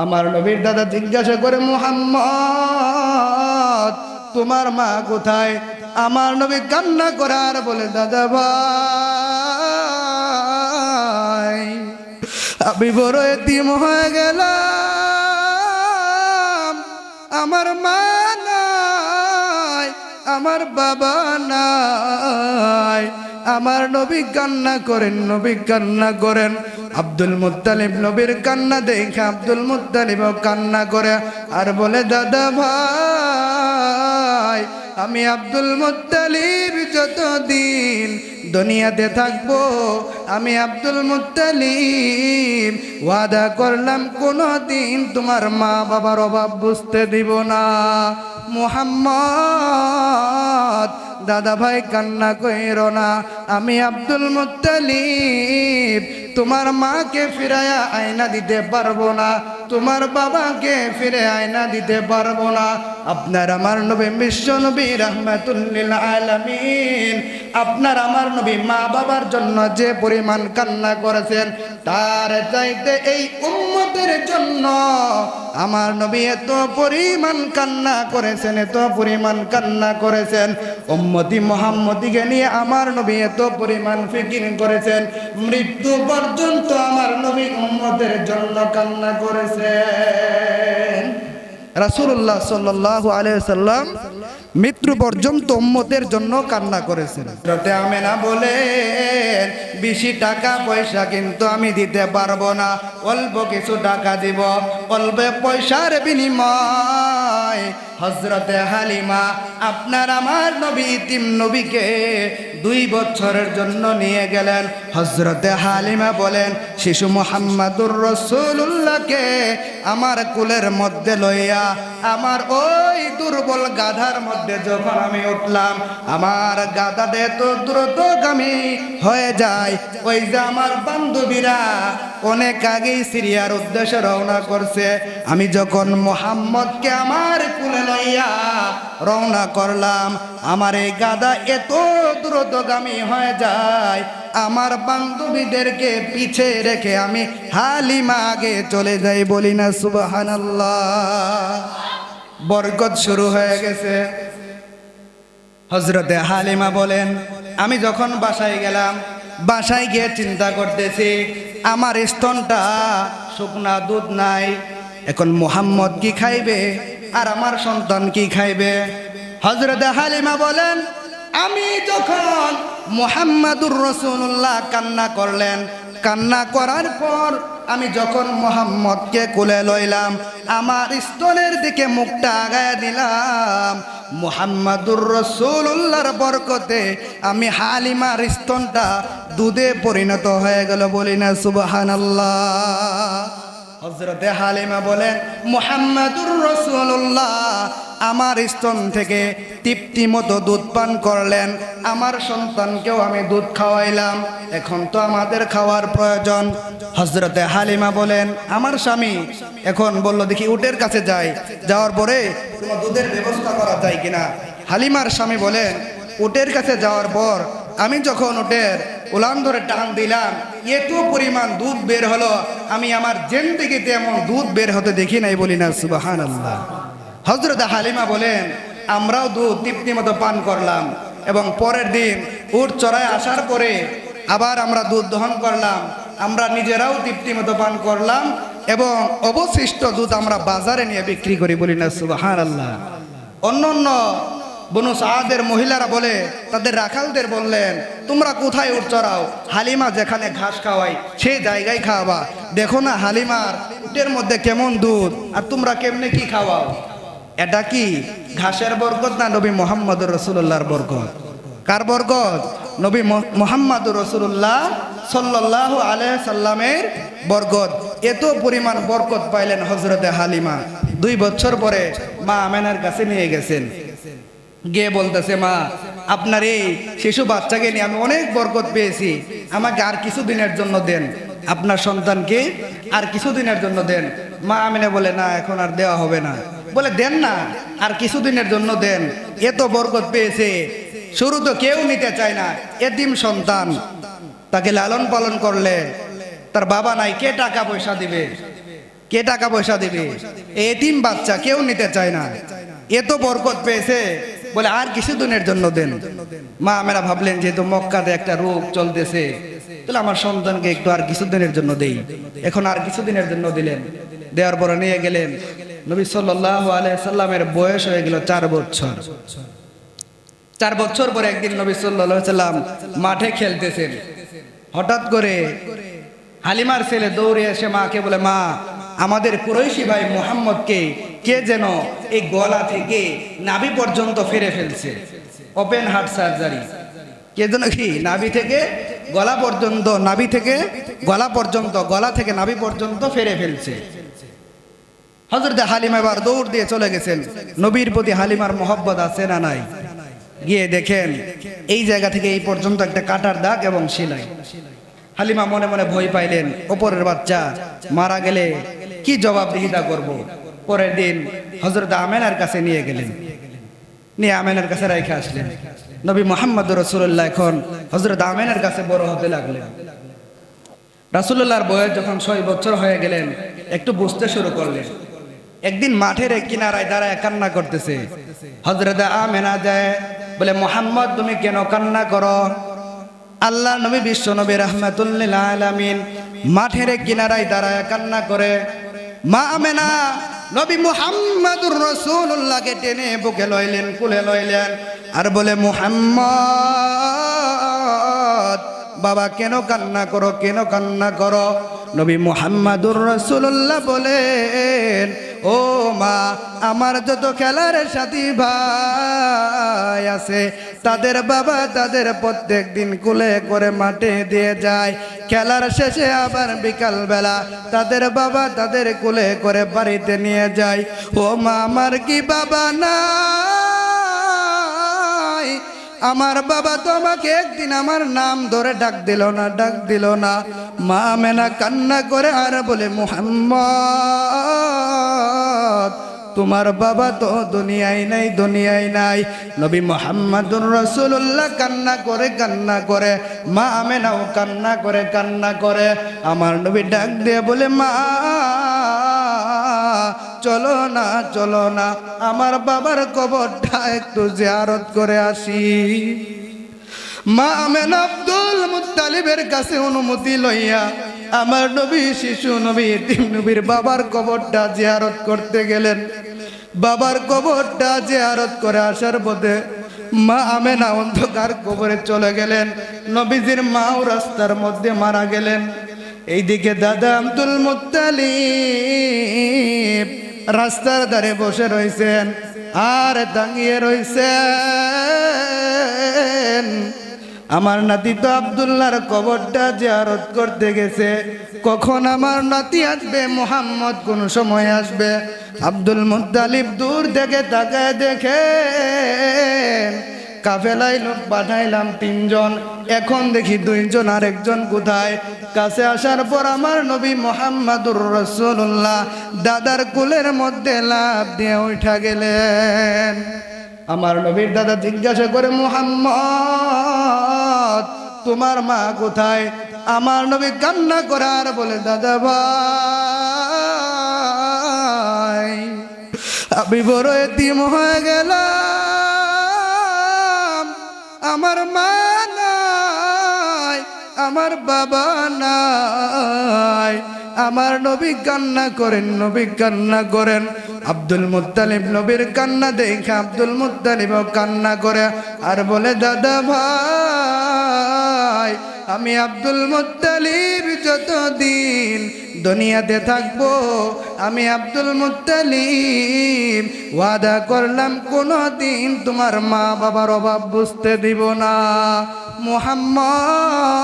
আমার নবীর দাদা জিজ্ঞাসা করে, মুহাম্মদ তোমার মা কোথায়? আমার নবী কান্না করার বলে, দাদা ভাই আমি বড় এতিম হয়ে গেলাম, আমার মা নাই, আমার বাবা নাই। আমার নবী কান্না করেন, নবী কান্না করেন। আব্দুল মুত্তালিব নবীর কান্না দেখে আব্দুল মুত্তালিবও কান্না করে আর বলে, দাদা ভাই আমি আব্দুল মুত্তালিব যতদিন দুনিয়াতে থাকবো, আমি আব্দুল মুত্তালিব ওয়াদা করলাম কোনোদিন তোমার মা বাবার অভাব বুঝতে দিব না। মুহাম্মদ দাদা ভাই কান্না কইরো না, আমি আব্দুল মুত্তালিব তোমার মাকে ফিরায়া আয়না দিতে পারবো না, তোমার বাবাকে ফিরে আয়না দিতে পারবো না। আপনার আমার নবী বিশ্ব নবী রাহমাতুল লিল আলামিন, আপনার আমার নবী মা বাবার জন্য যে পরিমাণ কান্না করেছেন, তার চাইতে এই উম্মতের জন্য আমার নবী এত পরিমাণ কান্না করেছেন, এত পরিমাণ কান্না করেছেন। উম্মতি মুহাম্মদীকে নিয়ে আমার নবী এত পরিমাণ ফিকির করেছেন, মৃত্যু পর্যন্ত আমার নবী উম্মতের জন্য কান্না করেছেন। রাসূলুল্লাহ সাল্লাল্লাহু আলাইহি ওয়াসাল্লাম মৃত্যু পর্যন্ত উম্মতের জন্য কান্না করেছেন। হযরতে আমেনা বলেন, বেশি টাকা পয়সা কিন্তু আমি দিতে পারবো না, অল্প কিছু টাকা দিব, অল্প পয়সার বিনিময় হযরতে হালিমা আপনার আমার নবী ইতিম নবীকে 2 বছরের জন্য নিয়ে গেলেন। হযরতে হালিমা বলেন, শিশু মুহাম্মাদুর রাসূলুল্লাহকে আমার কুলের মধ্যে লইয়া আমার ওই দুর্বল গাধার মধ্যে যখন আমি উঠলাম, আমার গাধাটা এত দ্রুতগামী হয়ে যায়, ওই যে আমার বান্ধবীরা অনেক আগেই সিরিয়ার উদ্দেশ্যে রওনা করছে, আমি যখন মুহাম্মদকে আমার কুলে লইয়া রওনা করলাম, আমার এই গাধা এত দ্রুতগামী হয়ে যায়, আমার বান্ধবীদেরকে পিছে রেখে আমি হালিমা আগে চলে যাই। বলি না সুবহানাল্লাহ। বরকত শুরু হয়ে গেছে। হযরতে হালিমা বলেন, আমি যখন বাসায় গেলাম, বাসায় গিয়ে চিন্তা করতেছি আমার স্তনটা শুকনা দুধ নাই, এখন মুহাম্মদ কি খাইবে আর আমার সন্তান কি খাইবে? হযরতে হালিমা বলেন, আমি যখন মুহাম্মাদুর রাসূলুল্লাহ কান্না করলেন, কান্না করার পর আমি যখন মুহাম্মদকে কোলে লইলাম, আমার স্তনের দিকে মুখটা আগায়া দিলাম, মুহাম্মাদুর রাসূলুল্লাহর বরকতে আমি হালিমার স্তনটা দুধে পরিণত হয়ে গেল। বলি না সুবহানাল্লাহ। হযরতে হালিমা বলেন, মুহাম্মাদুর রাসূলুল্লাহ আমার স্তন থেকে তৃপ্তি মতো দুধ পান করলেন, আমার সন্তানকেও আমি দুধ খাওয়াইলাম, এখন তো আমাদের খাওয়ার প্রয়োজন। হযরতে হালিমা বলেন, আমার স্বামী এখন বলল, দেখি উটের কাছে যাই, যাওয়ার পরে কোনো দুধের ব্যবস্থা করা যায় কিনা। হালিমার স্বামী বলেন, উটের কাছে যাওয়ার পর আমি যখন উটের উলান ধরে টান দিলাম, এত পরিমাণ দুধ বের হলো, আমি আমার জিন্দেগিতে এমন দুধ বের হতে দেখি নাই। বলি না সুবহানাল্লাহ। হযরত হালিমা বলেন, আমরাও দুধ তৃপ্তি মতো পান করলাম এবং পরের দিন উট চড়ায় আসার পরে আবার আমরা দুধ দহন করলাম, আমরা নিজেরাও তৃপ্তি মতো পান করলাম এবং অবশিষ্ট দুধ আমরা বাজারে নিয়ে বিক্রি করি। বলি না সুবহানাল্লাহ। অন্য অন্য বনু সাদের মহিলারা বলে, তাদের রাখালদের বললেন, তোমরা কোথায় উট চড়াও? হালিমা যেখানে ঘাস খাওয়াই সেই জায়গায় খাওয়াবা, দেখো না হালিমার উটের মধ্যে কেমন দুধ, আর তোমরা কেমনে কি খাওয়াও? এটা কি ঘাসের বরকত না নবী মুহাম্মদুর রাসূলুল্লাহর বরকত? কার বরকত? নবী মুহাম্মদুর রাসূলুল্লাহ সাল্লাল্লাহু আলাইহি সাল্লামের বরকত। এত পরিমাণ বরকত পাইলেন হযরতে হালিমা। 2 বছর পরে মা আমেনার কাছে নিয়ে গেছেন, গিয়ে বলতেছে, মা আপনার এই শিশু বাচ্চাকে নিয়ে আমি অনেক বরকত পেয়েছি, আমাকে আর কিছুদিনের জন্য দেন, আপনার সন্তানকে আর কিছুদিনের জন্য দেন। মা আমেনা বলে, না এখন আর দেওয়া হবে না। বলে, দেন না, আর কিছুদিনের জন্য দেন, এত বরকত পেয়েছে। শুরু তো কেউ নিতে চায় না, এতিম সন্তান, তাকে লালন পালন করলে তার বাবা নাই, কে টাকা পয়সা দিবে? কে টাকা পয়সা দেবে? এতিম বাচ্চা কেউ নিতে চায় না। এত বরকত পেয়েছে বলে আর কিছুদিনের জন্য দেন। মা আমেনা ভাবলেন যেহেতু মক্কাতে একটা রোগ চলতেছে, তাহলে আমার সন্তানকে একটু আর কিছুদিনের জন্য দেই। এখন আর কিছুদিনের জন্য দিলেন। দেওয়ার পরে নিয়ে গেলেন। নবী সাল্লাল্লাহু আলাইহি সাল্লামের বয়স হয়ে গেল 4 বছর। 4 বছর পরে একদিন নবী সাল্লাল্লাহু আলাইহি সাল্লাম মাঠে খেলতেছেন। হঠাৎ করে হালিমার ছেলে দৌড়ে এসে মাকে বলে, মা, আমাদের কুরাইশি ভাই মুহাম্মদকে কে যেন এই গলা থেকে নাভি পর্যন্ত ফেরে ফেলছে, ওপেন হার্ট সার্জারি। কে যেন কি নাভি থেকে গলা পর্যন্ত, নাভি থেকে গলা পর্যন্ত, গলা থেকে নাভি পর্যন্ত ফেরে ফেলছে। হযরত হালিমা এবার দৌড় দিয়ে চলে গেছেন। নবীর প্রতি হালিমার মহব্বত আছে না নাই? গিয়ে দেখেন এই জায়গা থেকে এই পর্যন্ত একটা কাটার দাগ এবং সেলাই। হালিমা মনে মনে ভয় পাইলেন, ওপরের বাচ্চা মারা গেলে কি জবাবদিহিতা করব। পরের দিন হযরত আমেনার কাছে নিয়ে গেলেন, নিয়ে আমেনার কাছে রেখে আসলেন। নবী মুহাম্মদুর রাসূলুল্লাহ এখন হযরত আমেনার কাছে বড় হতে লাগলেন। রাসূলুল্লাহর বয়স যখন 6 বছর হয়ে গেলেন, একটু বুঝতে শুরু করলেন। একদিন মাঠের এক কিনারায় দাঁড়ায় কান্না করতেছে। হযরত আমেনা যায় বলে, মুহাম্মদ তুমি কেন কান্না করো? আল্লাহ নবী বিশ্ব নবী রাহমাতুল লিল আলামিন মাঠের এক কিনারায় দাঁড়ায় কান্না করে। মা আমেনা নবী মুহাম্মদুর রাসূলুল্লাহকে টেনে বুকে লইলেন, কোলে লইলেন, আর বলে, মুহাম্মদ বাবা কেন কান্না করো, কেন কান্না করো? নবী মুহাম্মদুর রাসূলুল্লাহ বলেন, ও মা, আমার যত খেলার সাথী ভাই আছে তাদের বাবা তাদের প্রত্যেক দিন কুলে করে মাঠে দিয়ে যায়। খেলার শেষে আবার বিকাল বেলা তাদের বাবা তাদের কুলে করে বাড়িতে নিয়ে যায়। ও মা, আমার কি বাবা নাই? আমার বাবা তো আমাকে একদিন আমার নাম ধরে ডাক দিল না, ডাক দিল না। মা আমেনা কান্না করে আর বলে, মুহাম্মদ তোমার বাবা তো দুনিয়ায় নাই, দুনিয়ায় নাই। নবী মুহাম্মদুর রাসূলুল্লাহ কান্না করে, কান্না করে। মা আমেনাও কান্না করে, কান্না করে। আমার নবী ডাক দিয়ে বলে, মা চলো না, চলো না, আমার বাবার কবরটা একটু জিয়ারত করে আসি। মা আমেনা আব্দুল মুত্তালিবের কাছে অনুমতি লইয়া আমার নবী শিশু নবী এতিম নবীর বাবার কবরটা জিয়ারত করতে গেলেন। বাবার কবরটা জিয়ারত করে আসার পথে মা আমেনা অন্ধকার কবরে চলে গেলেন। নবীজির মাও রাস্তার মধ্যে মারা গেলেন। এইদিকে দাদা আব্দুল মুত্তালিব রাস্তার ধারে বসে রয়েছেন আর দাঁড়িয়ে রয়েছেন। আমার নাতি তো আব্দুল্লাহর কবরটা জিয়ারত করতে গেছে, কখন আমার নাতি আসবে, মুহাম্মদ কোন সময় আসবে? আব্দুল মুত্তালিব দূর থেকে তাকায় দেখেন কাফেলায় লোক পাঠাইলাম 3 জন, এখন দেখি 2 জন, আর একজন কোথায়? কাছে আসার পর আমার নবী মুহাম্মদুর রাসূলুল্লাহ দাদার কোলের মধ্যে লাফ দিয়ে উঠা গেলেন। আমার নবীর দাদা জিজ্ঞাসা করে, মুহাম্মদ তোমার মা কোথায়? আমার নবী কান্না করার বলে, দাদা ভাই আমি বড় এতিম হয়ে গেলাম, আমার মা নাই, আমার বাবা নাই। আমার নবী কান্না করেন, নবী কান্না করেন। আব্দুল মুত্তালিব নবীর কান্না দেখে আব্দুল মুত্তালিবও কান্না করে আর বলে, দাদা ভাই আমি আব্দুল মুত্তালিব যতদিন দুনিয়াতে থাকবো, আমি আব্দুল মুত্তালিব ওয়াদা করলাম কোনোদিন তোমার মা বাবার অভাব বুঝতে দিব না। মুহাম্মদ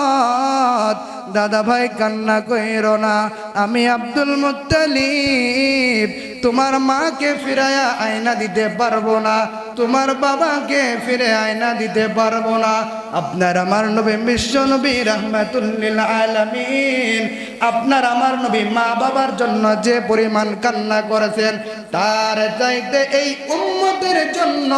দাদা ভাই কান্না কইরো না, আমি আব্দুল মুত্তালিব তোমার মাকে ফিরায়া আয়না দিতে পারবো না, তোমার বাবাকে ফিরে আয়না দিতে পারবো না। আপনার আমার নবী বিশ্ব নবী রাহমাতুল লিল আলামিন, আপনার আমার নবী মা বাবার জন্য যে পরিমাণ কান্না করেছেন তার চাইতে এই উম্মতের জন্য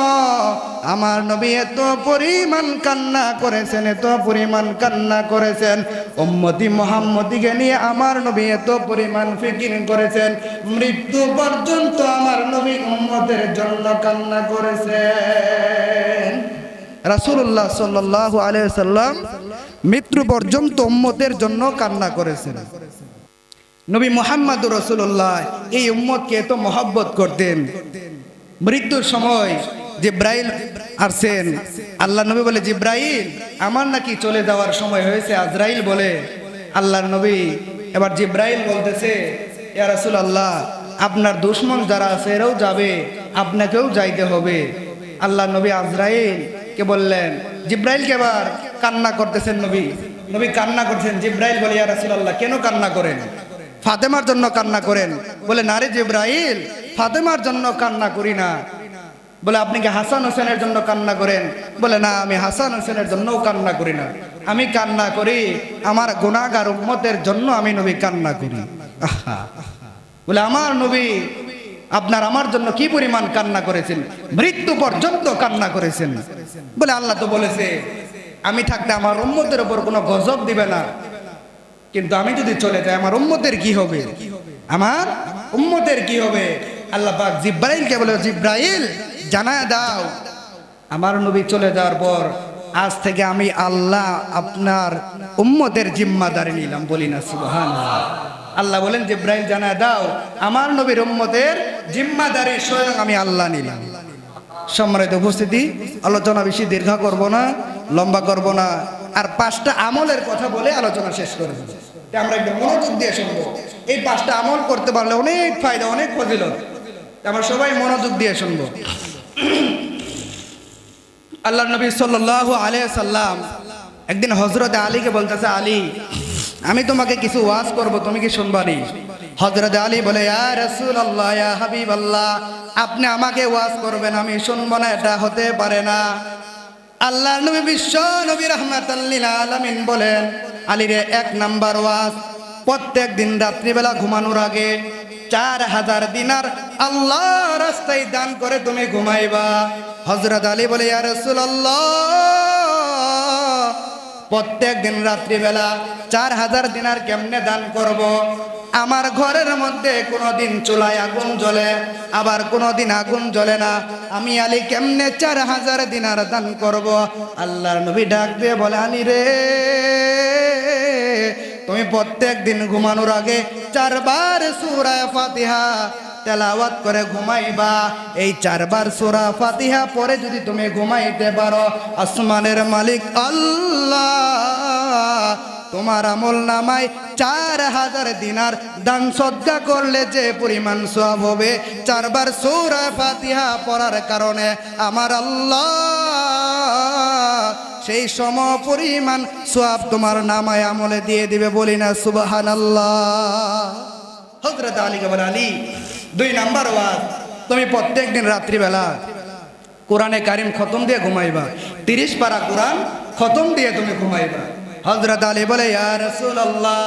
আমার নবী এত পরিমাণ কান্না করেছেন, এত পরিমাণ কান্না করেছেন। উম্মতি মুহাম্মদীকে নিয়ে আমার নবী এত পরিমাণ ফিকির করেছেন, মৃত্যু পর্যন্ত আমার নবী উম্মতের জন্য কান্না করেছেন। রাসূলুল্লাহ সাল্লাল্লাহু আলাইহি সাল্লাম মৃত্যু পর্যন্ত উম্মতের জন্য কান্না করেছেন। নবী মুহাম্মদুর রাসূলুল্লাহ এই উম্মতকে এত মহব্বত করতেন। মৃত্যুর সময় জিব্রাইল আসেন, আল্লাহ নবী বলে, জিব্রাইল আমার নাকি চলে যাওয়ার সময় হয়েছে। আজরাইল বলে, আল্লাহর নবী এবার জিব্রাইল বলতেছে, ইয়া রাসূলুল্লাহ আপনার দুশমন যারা আছে এরাও যাবে, আপনাকেও যাইতে হবে। আল্লাহ নবী আজরাইল কে বললেন, জিব্রাইলকে এবার কান্না করতেছেন নবী, নবী কান্না করছেন। জিব্রাইল বলে, ইয়া রাসূলুল্লাহ কেন কান্না করেন? ফাতেমার জন্য কান্না করেন? বলে, না রে জিব্রাইল, ফাতেমার জন্য কান্না করি না। বলে, আপনি কি হাসান হোসেনের জন্য কান্না করেন? বলে, না আমি হাসান হোসেনের জন্যও কান্না করি না, আমি কান্না করি আমার গুনাহগার উম্মতের জন্য, আমি নবী কান্না করি। বলে, আমার নবী আপনার আমার জন্য কি পরিমাণ কান্না করেছেন? মৃত্যু পর্যন্ত কান্না করেছেন। বলে, আল্লাহ তো বলেছে আমি থাকতে আমার উম্মতের উপর কোনো গজব দিবে না, কিন্তু আমি যদি চলে যাই আমার উম্মতের কি হবে? আমার উম্মতের কি হবে? আল্লাহ পাক জিব্রাইলকে বলে, জিব্রাইল জানায় দাও আমার নবী চলে যাওয়ার পর আজ থেকে আমি আল্লাহ আপনার উম্মতের জিম্মাদারি নিলাম। বলি না সুবহানাল্লাহ। আল্লাহ বলেন, জিব্রাইল জানায় দাও আমার নবীর উম্মতের জিম্মাদারি স্বয়ং আমি আল্লাহ নিলাম। সম্মানিত উপস্থিতি, আলোচনা বেশি দীর্ঘ করব না, লম্বা করব না, আর 5টা আমলের কথা বলে আলোচনা শেষ করে দেব। আমরা একদম মনোযোগ দিয়ে শুনবো। এই 5টা আমল করতে পারলে অনেক ফায়দা, অনেক ফজিলত। আমরা সবাই মনোযোগ দিয়ে শুনবো। আল্লাহর নবী সাল্লাল্লাহু আলাইহি সাল্লাম একদিন হযরত আলীকে বলতেছে, আলী আমি তোমাকে কিছু ওয়াজ করব, তুমি কি শুনবানি? হযরত আলী বলে, ইয়া রাসূলুল্লাহ, ইয়া হাবিবাল্লাহ, আপনি আমাকে ওয়াজ করবেন, আমি শুনবো না, এটা হতে পারে না। আল্লাহর নবী বিশ্ব নবী রাহমাতাল লিল আলামিন বলেন, আলী রে 1 নাম্বার ওয়াজ, প্রত্যেক দিন রাত্রিবেলা ঘুমানোর আগে 4000 দিনার আল্লাহর রাস্তায় দান করে তুমি ঘুমাইবা। হযরত আলী বলে, ইয়া রাসূলুল্লাহ, প্রত্যেক দিন রাত্রিবেলা 4000 দিনার কেমনে দান করব? আমার ঘরের মধ্যে কোনোদিন চুলায় আগুন জ্বলে, আবার কোনোদিন আগুন জ্বলে না, আমি আলী কেমনে 4000 দিনার দান করব? আল্লাহর নবী ডাক দিয়ে বলে, আলী রে তুমি প্রত্যেক দিন ঘুমানোর আগে 4 বার সূরা ফাতিহা তেলাওয়াত করে ঘুমাইবা। এই 4 বার সূরা ফাতিহা পরে যদি তুমি ঘুমাইতে পারো, আসমানের মালিক আল্লাহ তোমার আমল নামায় 4000 দিনার দান সদকা করলে যে পরিমাণ সওয়াব হবে, 4 বার সূরা ফাতিহা পড়ার কারণে আমার আল্লাহ সেই সম পরিমাণ সওয়াব তোমার নামায় আমলে দিয়ে দিবে। বলি না সুবহানাল্লাহ। হযরত আলী বলে, আলী 2 নাম্বার ওয়াজ, তুমি প্রত্যেক দিন রাত্রিবেলা কোরআনে কারিম খতম দিয়ে ঘুমাইবা। 30 পারা কোরআন খতম দিয়ে তুমি ঘুমাইবা। হযরত আলী বলে, ইয়া রাসূলুল্লাহ,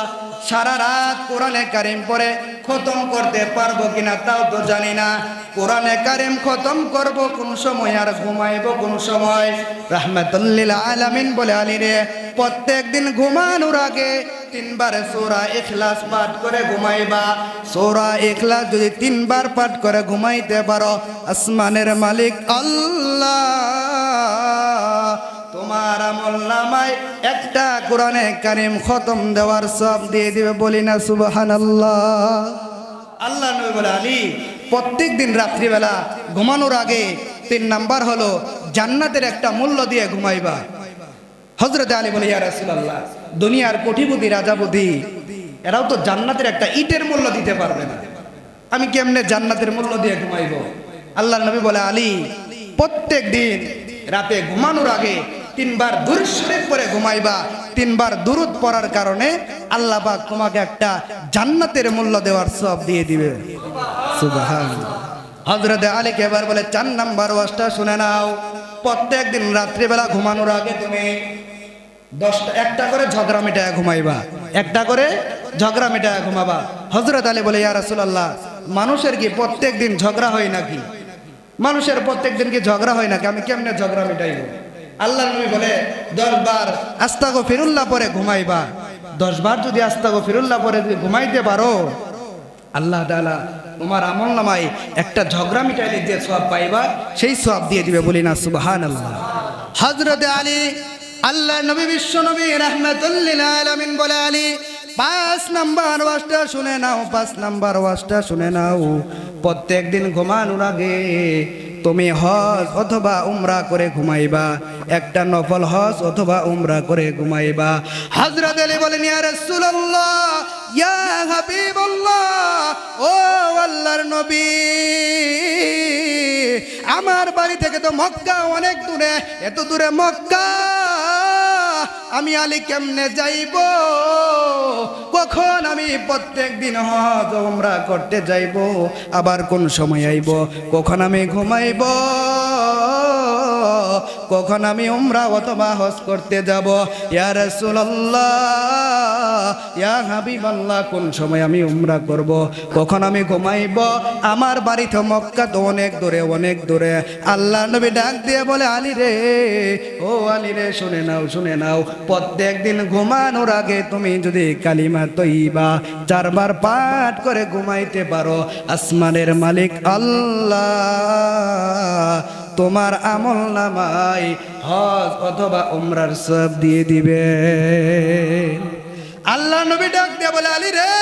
সারা রাত কোরআনে কারিম পড়ে খতম করতে পারবো কিনা তাও তো জানি না। কোরআনে কারিম খতম করব কোন সময় আর ঘুমাইব কোন সময়? রাহমাতুল লিল আলামিন বলে, আলী রে প্রত্যেক দিন ঘুমানোর আগে 3 বার সূরা ইখলাস পাঠ করে ঘুমাইবা। সূরা ইখলাস যদি 3 বার পাঠ করে ঘুমাইতে পারো, আসমানের মালিক আল্লাহ তোমার আমল নামায় একটা কোরআনে কারিম খতম দেওয়ার সওয়াব দিয়ে দিবে। বলি না সুবহানাল্লাহ। আল্লাহ নবী বলে, আলী প্রত্যেক দিন রাত্রিবেলা ঘুমানোর আগে 3 নাম্বার হলো জান্নাতের একটা মূল্য দিয়ে ঘুমাইবা। হযরত আলী বলে, ইয়া রাসূলুল্লাহ, দুনিয়ার কোটিপতি রাজাপতি এরাও তো জান্নাতের একটা ইটের মূল্য দিতে পারবে না, আমি কেমনে জান্নাতের মূল্য দিয়ে ঘুমাইব? আল্লাহ নবী বলে, আলী প্রত্যেক দিন রাতে ঘুমানোর আগে 3 বার দুরূদ শরীফ পড়ে ঘুমাইবা। 3 বার দুরূদ পড়ার কারণে আল্লাহ পাক তোমাকে একটা জান্নাতের মূল্য দেওয়ার সওয়াব দিয়ে দিবে। সুবহানাল্লাহ। হযরত আলীকে এবার বলে, 4 নাম্বার ওয়াজটা শুনে নাও, প্রত্যেক দিন রাত্রিবেলা ঘুমানোর আগে তুমি 1টা করে ঝগড়া মিটায় ঘুমাইবা, 1টা করে ঝগড়া মিটায় ঘুমাবা। হযরত আলী বলে, ইয়া রাসূলুল্লাহ, মানুষের কি প্রত্যেক দিন ঝগড়া হয় নাকি? মানুষের প্রত্যেক দিন কি ঝগড়া হয় নাকি? আমি কেমনে ঝগড়া মিটাইব? আল্লাহ নবী বলে 10 বার আস্তাগফিরুল্লাহ পরে ঘুমাইবা। 10 বার যদি আস্তাগফিরুল্লাহ পরে যদি ঘুমাইতে পারো, আল্লাহ তাআলা তোমার আমলনামায় একটা ঝগড়া মিটাইলে যে সওয়াব পাইবা সেই সওয়াব দিয়ে দিবে। বলি না সুবহানাল্লাহ। হযরত আলী, আল্লাহ নবী বিশ্ব নবী রাহমাতুল লিল আলামিন বলে, আলী 5 নাম্বার ওয়াজটা শুনে নাও, 5 নাম্বার ওয়াজটা শুনে নাও। প্রত্যেক দিন ঘুমানোর আগে তুমি হজ অথবা উমরা করে ঘুমাইবা, একটা নফল হজ অথবা উমরা করে ঘুমাইবা। হযরত আলী বলেন, ইয়া রাসূলুল্লাহ, ইয়া হাবিবাল্লাহ, ও আল্লাহর নবী, আমার বাড়ি থেকে তো মক্কা অনেক দূরে, এত দূরে মক্কা আমি আলী কেমনে যাইব? কখন আমি প্রত্যেক দিন হজ উমরা করতে যাইব? আবার কোন সময় আইব? কখন আমি ঘুমাইব? কখন আমি উমরা অথবা হজ করতে যাব? ইয়া রাসূলুল্লাহ, ইয়া হাবিবাল্লাহ, কোন সময় আমি উমরা করব? কখন আমি ঘুমাইব? আমার বাড়ি তো মক্কা তো অনেক দূরে, অনেক দূরে। আল্লাহ নবী ডাক দিয়ে বলে, আলী রে, ও আলী রে, শুনে নাও, শুনে নাও। প্রত্যেক দিন ঘুমানোর আগে তুমি যদি কালিমা তয়্যিবা 4 বার পাঠ করে ঘুমাইতে পারো, আসমানের মালিক আল্লাহ তোমার আমলনামায় হজ অথবা উমরার সওয়াব দিয়ে দিবে। আল্লাহ নবী ডাক দিয়ে বলে, আলী রে,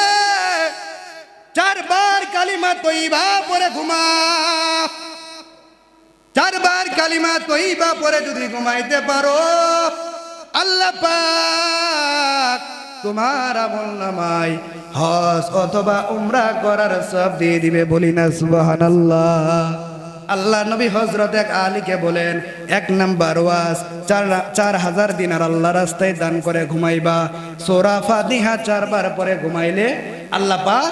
4 বার কালিমা তয়্যিবা পরে ঘুমা। 4 বার কালিমা তয়্যিবা পরে যদি ঘুমাইতে পারো, আল্লাহ পাক তোমার আমলনামায় হজ অথবা উমরা করার সওয়াব দিয়ে দিবে। বলি না সুবহানাল্লাহ। আল্লাহ নবী হযরত আলীকে বলেন, 1 নাম্বার ওয়াজ 4000 দিনার আল্লাহ রাস্তায় দান করে ঘুমাইবা। সূরা ফাতিহা 4 বার পরে ঘুমাইলে আল্লাহ পাক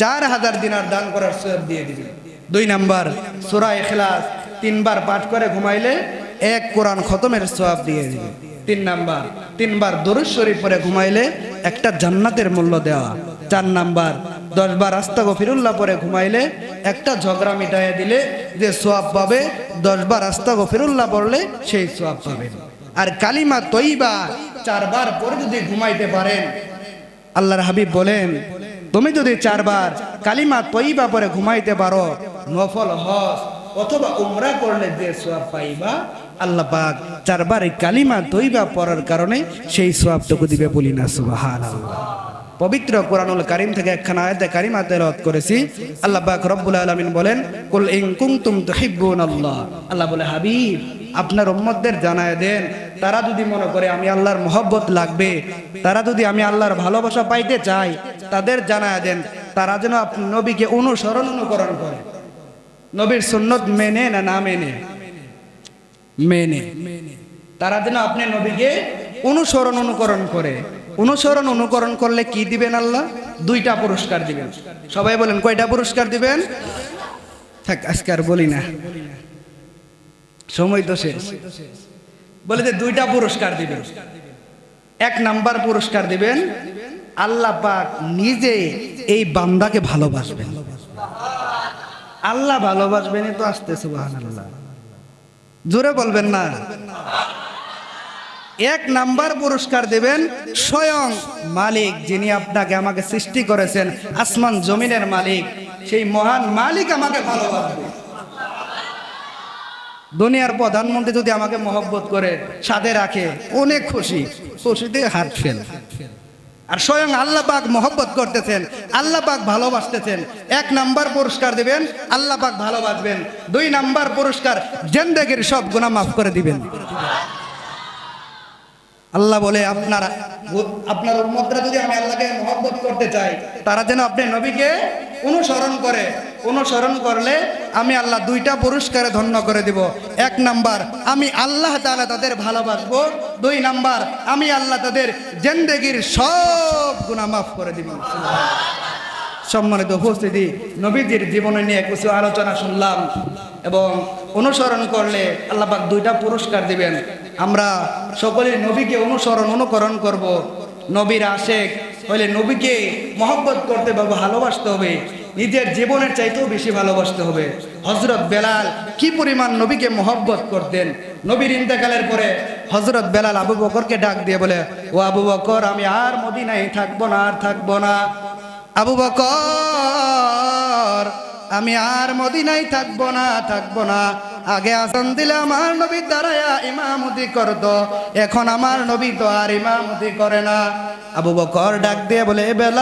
4000 দিনার দান করার সওয়াব দিয়ে দিবে। 2 নাম্বার সূরা ইখলাস 3 বার পাঠ করে ঘুমাইলে 1 কোরআন খতমের সওয়াব দিয়ে দিবে। 3 নাম্বার 3 বার দরুদ শরীফ পরে ঘুমাইলে একটা জান্নাতের মূল্য দেওয়া। 4 নাম্বার 10 বার আস্তাগফিরুল্লাহ পরে ঘুমাইলে একটা ঝগড়া মিটাইয়া দিলে যে সওয়াব পাবে, 10 বার আস্তাগফিরুল্লাহ পড়লে সেই সওয়াব পাবেন। আর কালিমা তয়্যিবা 4 বার পরে যদি ঘুমাইতে পারেন, আল্লাহর হাবিব বলেন, তুমি যদি 4 বার কালিমা তয়্যিবা পরে ঘুমাইতে পারো, নফল হজ অথবা উমরা করলে যে সওয়াব পাইবা, আল্লাহ পাক 4 বার কালিমা তয়্যিবা পড়ার কারণে সেই সওয়াবটুকু দিবে। বলি না সুবহানাল্লাহ। পবিত্র কোরআনুল কারীম থেকে একখানা আয়াতে কারিমা তেলাওয়াত করেছি। আল্লাহ পাক রব্বুল আলামিন বলেন, কুল ইন কুনতুম তুহিব্বুনাল্লাহ, আল্লাহ বলে, হাবিব আপনার উম্মতদের জানায় দেন, তারা যদি মনে করে আমি আল্লাহর মহব্বত লাগবে, তারা যদি আমি আল্লাহর ভালোবাসা পাইতে চাই, তাদের জানায় দেন তারা যেন আপনি নবীকে অনুসরণ অনুকরণ করে। নবীর সুন্নত মেনে না না মেনে? মেনে। তারা যেন আপনি নবীকে অনুসরণ অনুকরণ করে। অনুসরণ অনুকরণ করলে কি দিবেন? আল্লাহ 2টা পুরস্কার দিবেন। সবাই বলেন, কয়টা পুরস্কার দিবেন? থাক, আজকে আর বলি না, সময় তো শেষ। বলে যে 2টা পুরস্কার দিবেন। 1 নাম্বার পুরস্কার দিবেন, আল্লাহ পাক নিজে এই বান্দাকে ভালোবাসবেন। আল্লাহ ভালোবাসবেন, তো আসতে সুবহানাল্লাহ, জোরে বলবেন না। 1 নাম্বার পুরস্কার দেবেন, স্বয়ং মালিক যিনি আপনাকে আমাকে সৃষ্টি করেছেন, আসমান জমিনের মালিক, সেই মহান মালিক আমাকে ভালোবাসবে। দুনিয়ার প্রধানমন্ত্রী যদি আমাকে মহব্বত করে সাথে রাখে, অনেক খুশি, খুশিতে হাত ফেল। আর স্বয়ং আল্লাহ পাক মহব্বত করতেছেন, আল্লাহ পাক ভালোবাসতেছেন। 1 নাম্বার পুরস্কার দিবেন, আল্লাহ পাক ভালোবাসবেন। 2 নাম্বার পুরস্কার, জিন্দেগীর সব গুনাহ মাফ করে দিবেন। আল্লাহ বলে, আপনার উম্মতরা যদি আমি আল্লাহকে মহব্বত করতে চাই, তারা যেন আপনি নবীকে অনুসরণ করে। অনুসরণ করলে আমি আল্লাহ 2টা পুরস্কারে ধন্য করে দিব। 1 নাম্বার, আমি আল্লাহ তাআলা তাদের ভালোবাসবো। 2 নাম্বার, আমি আল্লাহ তাদের জিন্দেগীর সব গুনাহ মাফ করে দিব। সম্মানিত উপস্থিতি, নবীজির জীবনে নিয়ে কিছু আলোচনা শুনলাম এবং অনুসরণ করলে আল্লাহ পাক 2টা পুরস্কার দিবেন। আমরা সকলে নবীকে অনুসরণ অনুকরণ করব। নবীর আশেক হইলে নবীকে মহব্বত করতে হবে, ভালোবাসতে হবে। নিজের জীবনের চাইতেও বেশি ভালোবাসতে হবে। হযরত বেলাল কি পরিমাণ নবীকে মহব্বত করতেন। নবীর ইন্তেকালের পরে হযরত বেলাল আবু বকরকে ডাক দিয়ে বলে, ও আবু বকর, আমি আর মদিনায় থাকবো না, আর থাকবো না। আবু বকর, আমি আর মদিনায় থাকবো না, থাকবো না। আগে আজান দিলে আমার নবী দাঁড়ায়া ইমামতি করতো, এখন আমার নবী তো আর ইমামতি করে না। আবু বকর ডাক দিয়ে বলে, বেলাল,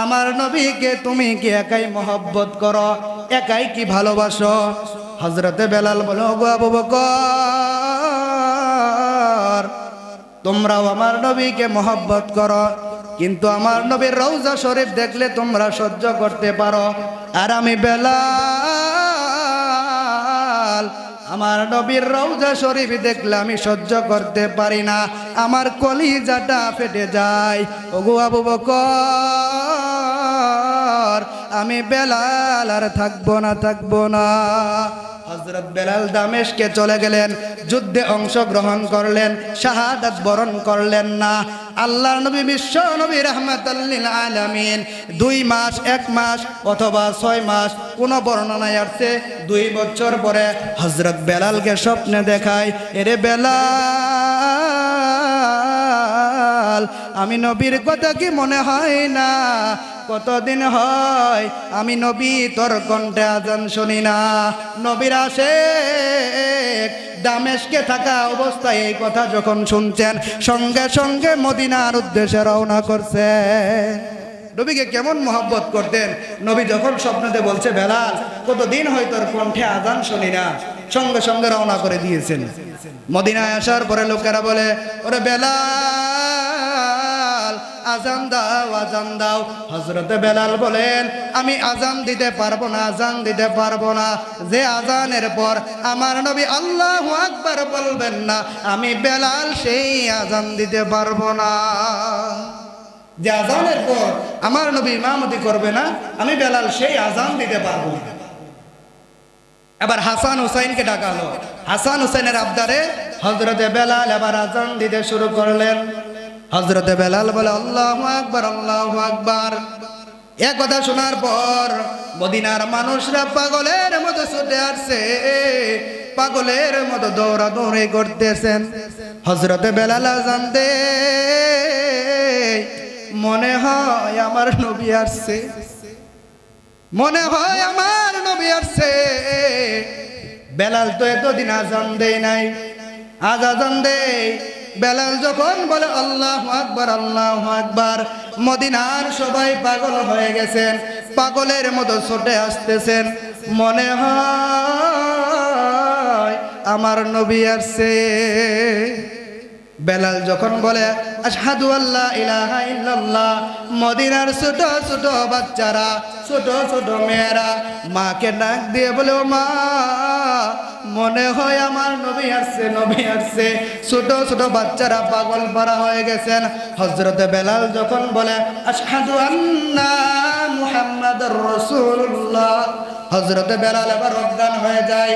আমার নবীকে তুমি কি একাই মহব্বত করো, একাই কি ভালোবাসো? হযরতে বেলাল বলো, গো আবু বকর, তোমরাও আমার নবীকে মহব্বত করো, কিন্তু আমার নবীর রওজা শরীফ দেখলে তোমরা সহ্য করতে পারো, আর আমি বেলাল আমার নবীর রওজা শরীফ দেখলে আমি সহ্য করতে পারি না, আমার কলিজাটা ফেটে যায়। ওগো আবু বকর, আমি বেলাল আর থাকবো না, থাকবো না। হযরত বেলাল দামেশকে চলে গেলেন, যুদ্ধে অংশগ্রহণ করলেন, শাহাদাত বরণ করলেন না। আল্লাহর নবী বিশ্ব নবী রাহমাতাল লিল আলামিন 2 মাস, 1 মাস অথবা 6 মাস, কোন বর্ণনায় আসছে 2 বছর পরে হযরত বেলালকে স্বপ্নে দেখায়, এরে বেলাল, আমি নবীর কথা কি মনে হয় না? কতদিন হয় আমি নবী তোর কণ্ঠে আজান শুনি না। নবীর আশিক দামেশকে থাকা অবস্থায় এই কথা যখন শুনছেন, সঙ্গে সঙ্গে মদিনার উদ্দেশ্যে রওনা করছে। নবীকে কেমন মহব্বত করতেন। নবী যখন স্বপ্নতে বলছে, বেলাল, কতদিন হয় তোর কণ্ঠে আজান শুনি না, সঙ্গে সঙ্গে রওনা করে দিয়েছেন। মদিনায় আসার পরে লোকেরা বলে, ওরে বেলাল, আজান দাও, আজান দাও। হযরতে বেলাল বলেন, আমি আজান দিতে পারবো না, আজান দিতে পারবো না। যে আজানের পর আমার নবী আল্লাহু আকবার বলবেন না, আমি বেলাল সেই আজান দিতে পারবো না। যে আজানের পর আমার নবী ইমামতি করবে না, আমি বেলাল সেই আজান দিতে পারবো না। এবার হাসান হুসাইনকে ডাকা হলো। হাসান হুসাইনের আবদারে হযরতে বেলাল এবার আজান দিতে শুরু করলেন। হযরতে বেলাল বলে, আল্লাহু আকবার, আল্লাহু আকবার। এ কথা শোনার পর মদিনার মানুষরা পাগলের মতো ছুটে আসছে, পাগলের মতো দৌড়াদৌড়ি করতেছেন। হযরতে বেলাল আজান দে, মনে হয় আমার নবী আসছে, মনে হয় আমার নবী আসছে। বেলাল তো এতদিন আজান দেয় নাই, আজ আজান দেয়। বেলাল যখন বলে আল্লাহু আকবার, আল্লাহু আকবার, মদিনার সবাই পাগল হয়ে গেছেন, পাগলের মতো ছুটে আসতেছেন। মনে হয় আমার নবী আসছে। বেলাল যখন বলে আশহাদু আল্লা ইলাহা ইল্লাল্লাহ, মদিনার ছোট ছোট বাচ্চারা, ছোট ছোট মেয়েরা মাকে ডাক দিয়ে বলে, ও মা, মনে হয় আমার নবী আসছে, নবী আসছে। ছোট ছোট বাচ্চারা পাগল পারা হয়ে গেছেন। হযরতে বেলাল যখন বলে আশহাদু আন্না মুহাম্মাদুর রাসূলুল্লাহ, হযরতে বেলাল এবার অজ্ঞান হয়ে যায়।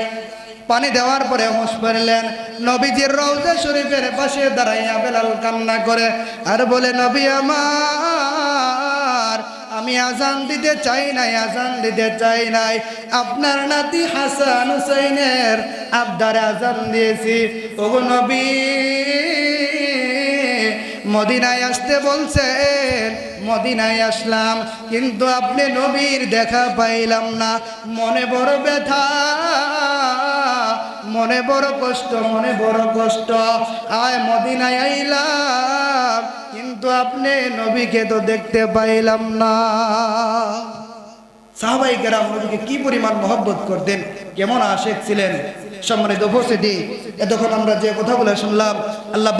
পানি দেওয়ার পরে হুঁশ ফিরলেন। নবীজির রওজা শরীফের পাশে দাঁড়াইয়া বেলাল কান্না করে আর বলে, নবী আমার, আমি আজান দিতে চাই নাই, আজান দিতে চাই নাই, আপনার নাতি হাসান হুসাইনের আবদারে আজান দিয়েছি। ওগো নবী, মদিনায় আসতে বলছেন, মদিনায় আসলাম, কিন্তু আপনি নবীর দেখা পাইলাম না। মনে বড় ব্যথা, মনে বড় কষ্ট, মনে বড় কষ্ট। আয় মদিনায় আইলাম, কিন্তু আপনি নবীকে তো দেখতে পাইলাম না। সাহাবায়ে কেরাম নবীকে কি পরিমাণ মহব্বত করতেন, কেমন আশিক ছিলেন। সম্মানিত উপস্থিতি, এতক্ষণ আমরা যে কথাগুলো শুনলাম, আল্লাহ